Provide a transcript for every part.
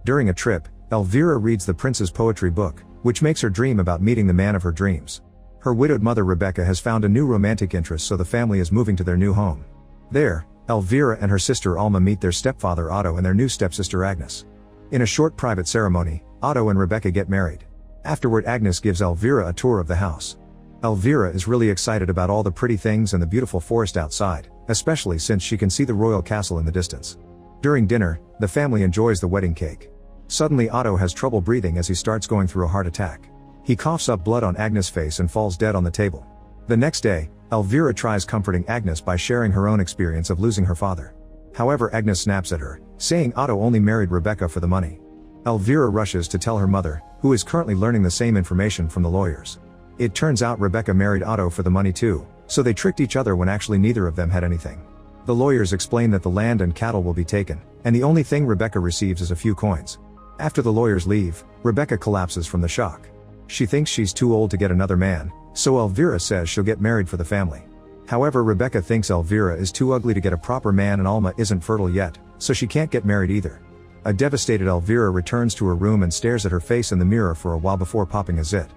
During a trip, Elvira reads the prince's poetry book, which makes her dream about meeting the man of her dreams. Her widowed mother Rebecca has found a new romantic interest, so the family is moving to their new home. There, Elvira and her sister Alma meet their stepfather Otto and their new stepsister Agnes. In a short private ceremony, Otto and Rebecca get married. Afterward, Agnes gives Elvira a tour of the house. Elvira is really excited about all the pretty things and the beautiful forest outside, especially since she can see the royal castle in the distance. During dinner, the family enjoys the wedding cake. Suddenly Otto has trouble breathing as he starts going through a heart attack. He coughs up blood on Agnes' face and falls dead on the table. The next day, Elvira tries comforting Agnes by sharing her own experience of losing her father. However, Agnes snaps at her, saying Otto only married Rebecca for the money. Elvira rushes to tell her mother, who is currently learning the same information from the lawyers. It turns out Rebecca married Otto for the money too, so they tricked each other when actually neither of them had anything. The lawyers explain that the land and cattle will be taken, and the only thing Rebecca receives is a few coins. After the lawyers leave, Rebecca collapses from the shock. She thinks she's too old to get another man, so Elvira says she'll get married for the family. However, Rebecca thinks Elvira is too ugly to get a proper man and Alma isn't fertile yet, so she can't get married either. A devastated Elvira returns to her room and stares at her face in the mirror for a while before popping a zit.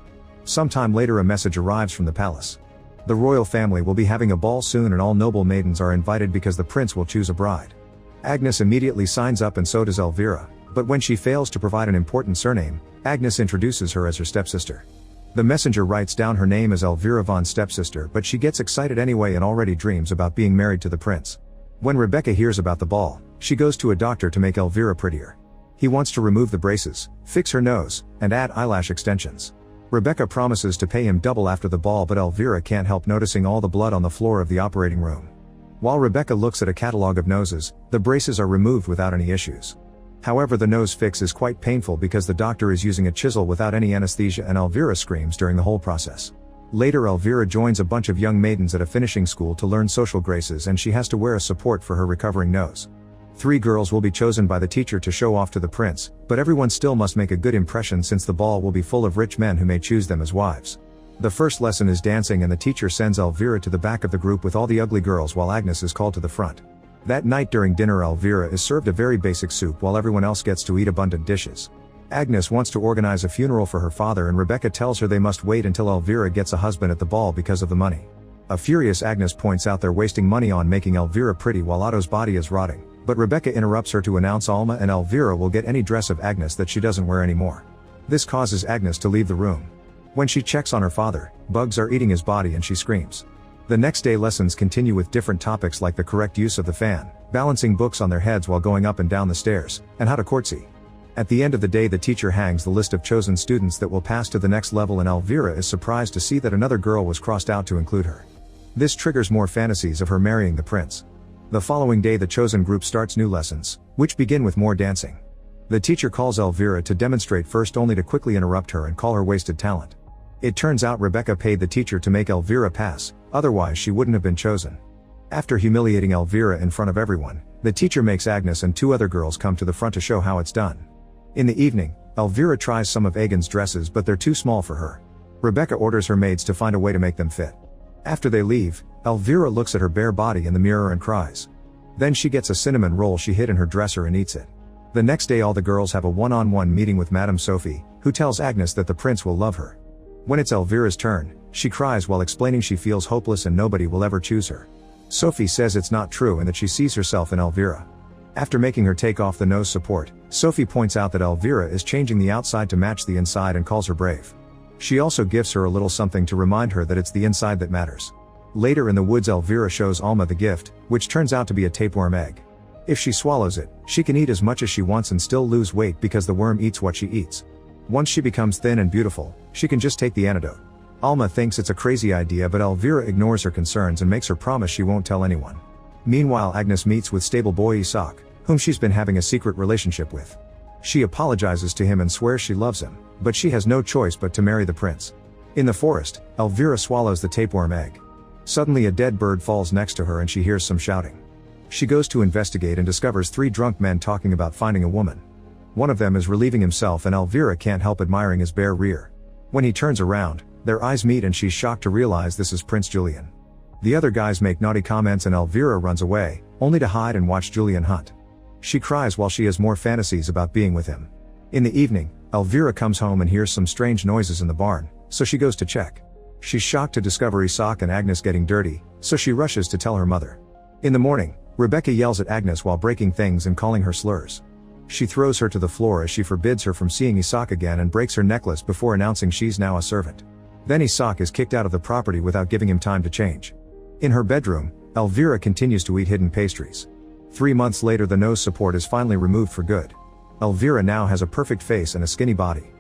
Sometime later, a message arrives from the palace. The royal family will be having a ball soon and all noble maidens are invited because the prince will choose a bride. Agnes immediately signs up and so does Elvira, but when she fails to provide an important surname, Agnes introduces her as her stepsister. The messenger writes down her name as Elvira von Stepsister, but she gets excited anyway and already dreams about being married to the prince. When Rebecca hears about the ball, she goes to a doctor to make Elvira prettier. He wants to remove the braces, fix her nose, and add eyelash extensions. Rebecca promises to pay him double after the ball, but Elvira can't help noticing all the blood on the floor of the operating room. While Rebecca looks at a catalog of noses, the braces are removed without any issues. However, the nose fix is quite painful because the doctor is using a chisel without any anesthesia and Elvira screams during the whole process. Later, Elvira joins a bunch of young maidens at a finishing school to learn social graces and she has to wear a support for her recovering nose. 3 girls will be chosen by the teacher to show off to the prince, but everyone still must make a good impression since the ball will be full of rich men who may choose them as wives. The first lesson is dancing and the teacher sends Elvira to the back of the group with all the ugly girls while Agnes is called to the front. That night during dinner, Elvira is served a very basic soup while everyone else gets to eat abundant dishes. Agnes wants to organize a funeral for her father and Rebecca tells her they must wait until Elvira gets a husband at the ball because of the money. A furious Agnes points out they're wasting money on making Elvira pretty while Otto's body is rotting, but Rebecca interrupts her to announce Alma and Elvira will get any dress of Agnes that she doesn't wear anymore. This causes Agnes to leave the room. When she checks on her father, bugs are eating his body and she screams. The next day lessons continue with different topics like the correct use of the fan, balancing books on their heads while going up and down the stairs, and how to courtesy. At the end of the day, the teacher hangs the list of chosen students that will pass to the next level and Elvira is surprised to see that another girl was crossed out to include her. This triggers more fantasies of her marrying the prince. The following day the chosen group starts new lessons, which begin with more dancing. The teacher calls Elvira to demonstrate first only to quickly interrupt her and call her wasted talent. It turns out Rebecca paid the teacher to make Elvira pass, otherwise she wouldn't have been chosen. After humiliating Elvira in front of everyone, the teacher makes Agnes and 2 other girls come to the front to show how it's done. In the evening, Elvira tries some of Agan's dresses but they're too small for her. Rebecca orders her maids to find a way to make them fit. After they leave, Elvira looks at her bare body in the mirror and cries. Then she gets a cinnamon roll she hid in her dresser and eats it. The next day all the girls have a one-on-one meeting with Madame Sophie, who tells Agnes that the prince will love her. When it's Elvira's turn, she cries while explaining she feels hopeless and nobody will ever choose her. Sophie says it's not true and that she sees herself in Elvira. After making her take off the nose support, Sophie points out that Elvira is changing the outside to match the inside and calls her brave. She also gives her a little something to remind her that it's the inside that matters. Later in the woods, Elvira shows Alma the gift, which turns out to be a tapeworm egg. If she swallows it, she can eat as much as she wants and still lose weight because the worm eats what she eats. Once she becomes thin and beautiful, she can just take the antidote. Alma thinks it's a crazy idea but Elvira ignores her concerns and makes her promise she won't tell anyone. Meanwhile, Agnes meets with stable boy Isak, whom she's been having a secret relationship with. She apologizes to him and swears she loves him, but she has no choice but to marry the prince. In the forest, Elvira swallows the tapeworm egg. Suddenly a dead bird falls next to her and she hears some shouting. She goes to investigate and discovers 3 drunk men talking about finding a woman. One of them is relieving himself and Elvira can't help admiring his bare rear. When he turns around, their eyes meet and she's shocked to realize this is Prince Julian. The other guys make naughty comments and Elvira runs away, only to hide and watch Julian hunt. She cries while she has more fantasies about being with him. In the evening, Elvira comes home and hears some strange noises in the barn, so she goes to check. She's shocked to discover Isak and Agnes getting dirty, so she rushes to tell her mother. In the morning, Rebecca yells at Agnes while breaking things and calling her slurs. She throws her to the floor as she forbids her from seeing Isak again and breaks her necklace before announcing she's now a servant. Then Isak is kicked out of the property without giving him time to change. In her bedroom, Elvira continues to eat hidden pastries. 3 months later, the nose support is finally removed for good. Elvira now has a perfect face and a skinny body.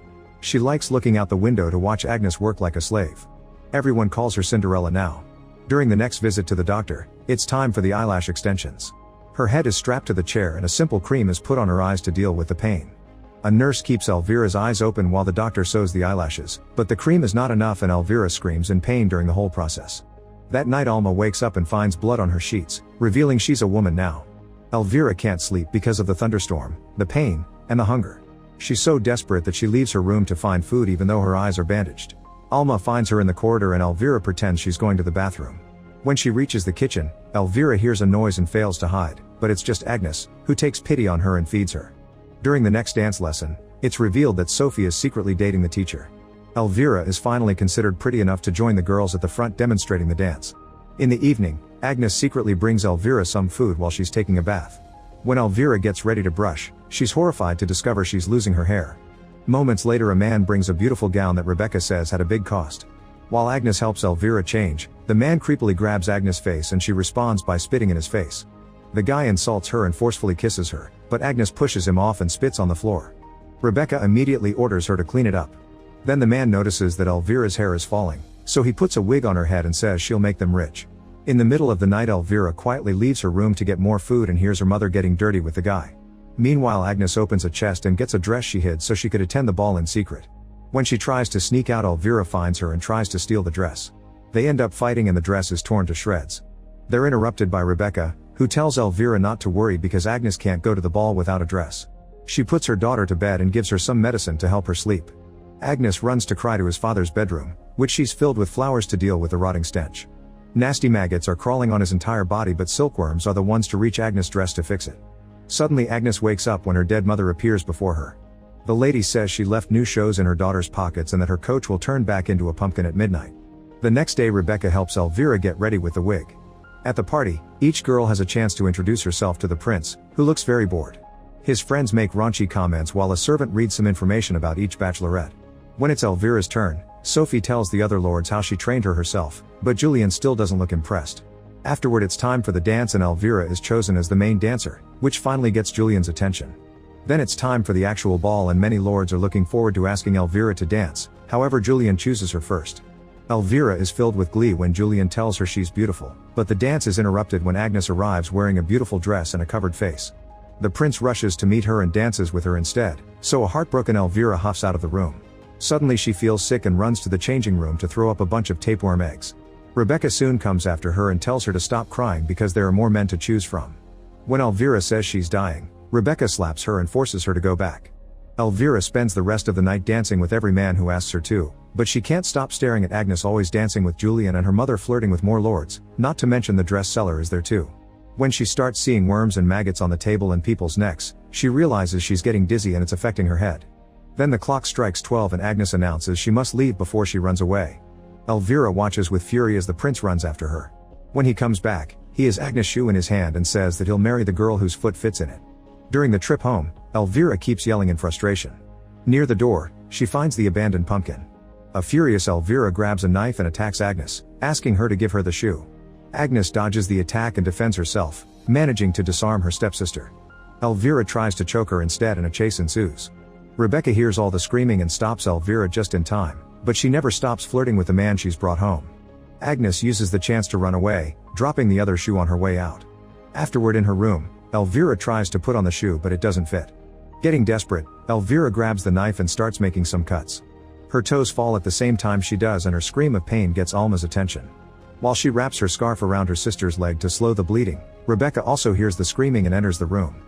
She likes looking out the window to watch Agnes work like a slave. Everyone calls her Cinderella now. During the next visit to the doctor, it's time for the eyelash extensions. Her head is strapped to the chair and a simple cream is put on her eyes to deal with the pain. A nurse keeps Elvira's eyes open while the doctor sews the eyelashes, but the cream is not enough and Elvira screams in pain during the whole process. That night Alma wakes up and finds blood on her sheets, revealing she's a woman now. Elvira can't sleep because of the thunderstorm, the pain, and the hunger. She's so desperate that she leaves her room to find food even though her eyes are bandaged. Alma finds her in the corridor and Elvira pretends she's going to the bathroom. When she reaches the kitchen, Elvira hears a noise and fails to hide, but it's just Agnes, who takes pity on her and feeds her. During the next dance lesson, it's revealed that Sophie is secretly dating the teacher. Elvira is finally considered pretty enough to join the girls at the front demonstrating the dance. In the evening, Agnes secretly brings Elvira some food while she's taking a bath. When Elvira gets ready to brush, she's horrified to discover she's losing her hair. Moments later, a man brings a beautiful gown that Rebecca says had a big cost. While Agnes helps Elvira change, the man creepily grabs Agnes' face and she responds by spitting in his face. The guy insults her and forcefully kisses her, but Agnes pushes him off and spits on the floor. Rebecca immediately orders her to clean it up. Then the man notices that Elvira's hair is falling, so he puts a wig on her head and says she'll make them rich. In the middle of the night, Elvira quietly leaves her room to get more food and hears her mother getting dirty with the guy. Meanwhile, Agnes opens a chest and gets a dress she hid so she could attend the ball in secret. When she tries to sneak out, Elvira finds her and tries to steal the dress. They end up fighting and the dress is torn to shreds. They're interrupted by Rebecca, who tells Elvira not to worry because Agnes can't go to the ball without a dress. She puts her daughter to bed and gives her some medicine to help her sleep. Agnes runs to cry to his father's bedroom, which she's filled with flowers to deal with the rotting stench. Nasty maggots are crawling on his entire body, but silkworms are the ones to reach Agnes' dress to fix it. Suddenly Agnes wakes up when her dead mother appears before her. The lady says she left new shows in her daughter's pockets and that her coach will turn back into a pumpkin at midnight. The next day Rebecca helps Elvira get ready with the wig. At the party, each girl has a chance to introduce herself to the prince, who looks very bored. His friends make raunchy comments while a servant reads some information about each bachelorette. When it's Elvira's turn, Sophie tells the other lords how she trained her herself, but Julian still doesn't look impressed. Afterward, it's time for the dance and Elvira is chosen as the main dancer, which finally gets Julian's attention. Then it's time for the actual ball and many lords are looking forward to asking Elvira to dance, however Julian chooses her first. Elvira is filled with glee when Julian tells her she's beautiful, but the dance is interrupted when Agnes arrives wearing a beautiful dress and a covered face. The prince rushes to meet her and dances with her instead, so a heartbroken Elvira huffs out of the room. Suddenly she feels sick and runs to the changing room to throw up a bunch of tapeworm eggs. Rebecca soon comes after her and tells her to stop crying because there are more men to choose from. When Elvira says she's dying, Rebecca slaps her and forces her to go back. Elvira spends the rest of the night dancing with every man who asks her to, but she can't stop staring at Agnes always dancing with Julian and her mother flirting with more lords, not to mention the dress seller is there too. When she starts seeing worms and maggots on the table and people's necks, she realizes she's getting dizzy and it's affecting her head. Then the clock strikes 12 and Agnes announces she must leave before she runs away. Elvira watches with fury as the prince runs after her. When he comes back, he has Agnes' shoe in his hand and says that he'll marry the girl whose foot fits in it. During the trip home, Elvira keeps yelling in frustration. Near the door, she finds the abandoned pumpkin. A furious Elvira grabs a knife and attacks Agnes, asking her to give her the shoe. Agnes dodges the attack and defends herself, managing to disarm her stepsister. Elvira tries to choke her instead and a chase ensues. Rebecca hears all the screaming and stops Elvira just in time, but she never stops flirting with the man she's brought home. Agnes uses the chance to run away, dropping the other shoe on her way out. Afterward in her room, Elvira tries to put on the shoe but it doesn't fit. Getting desperate, Elvira grabs the knife and starts making some cuts. Her toes fall at the same time she does and her scream of pain gets Alma's attention. While she wraps her scarf around her sister's leg to slow the bleeding, Rebecca also hears the screaming and enters the room.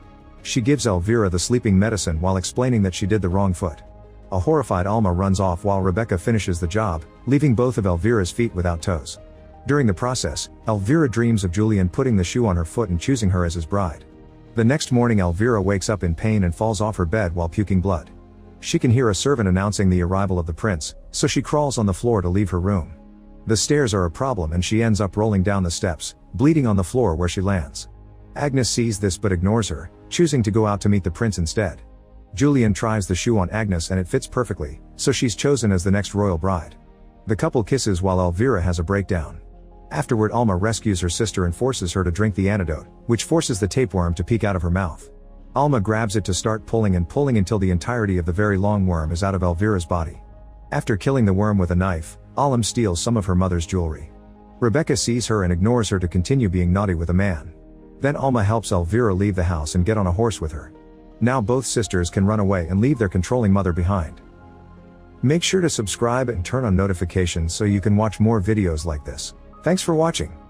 She gives Elvira the sleeping medicine while explaining that she did the wrong foot. A horrified Alma runs off while Rebecca finishes the job, leaving both of Elvira's feet without toes. During the process, Elvira dreams of Julian putting the shoe on her foot and choosing her as his bride. The next morning Elvira wakes up in pain and falls off her bed while puking blood. She can hear a servant announcing the arrival of the prince, so she crawls on the floor to leave her room. The stairs are a problem and she ends up rolling down the steps, bleeding on the floor where she lands. Agnes sees this but ignores her, choosing to go out to meet the prince instead. Julian tries the shoe on Agnes and it fits perfectly, so she's chosen as the next royal bride. The couple kisses while Elvira has a breakdown. Afterward, Alma rescues her sister and forces her to drink the antidote, which forces the tapeworm to peek out of her mouth. Alma grabs it to start pulling until the entirety of the very long worm is out of Elvira's body. After killing the worm with a knife, Alma steals some of her mother's jewelry. Rebecca sees her and ignores her to continue being naughty with a man. Then Alma helps Elvira leave the house and get on a horse with her. Now both sisters can run away and leave their controlling mother behind. Make sure to subscribe and turn on notifications so you can watch more videos like this. Thanks for watching.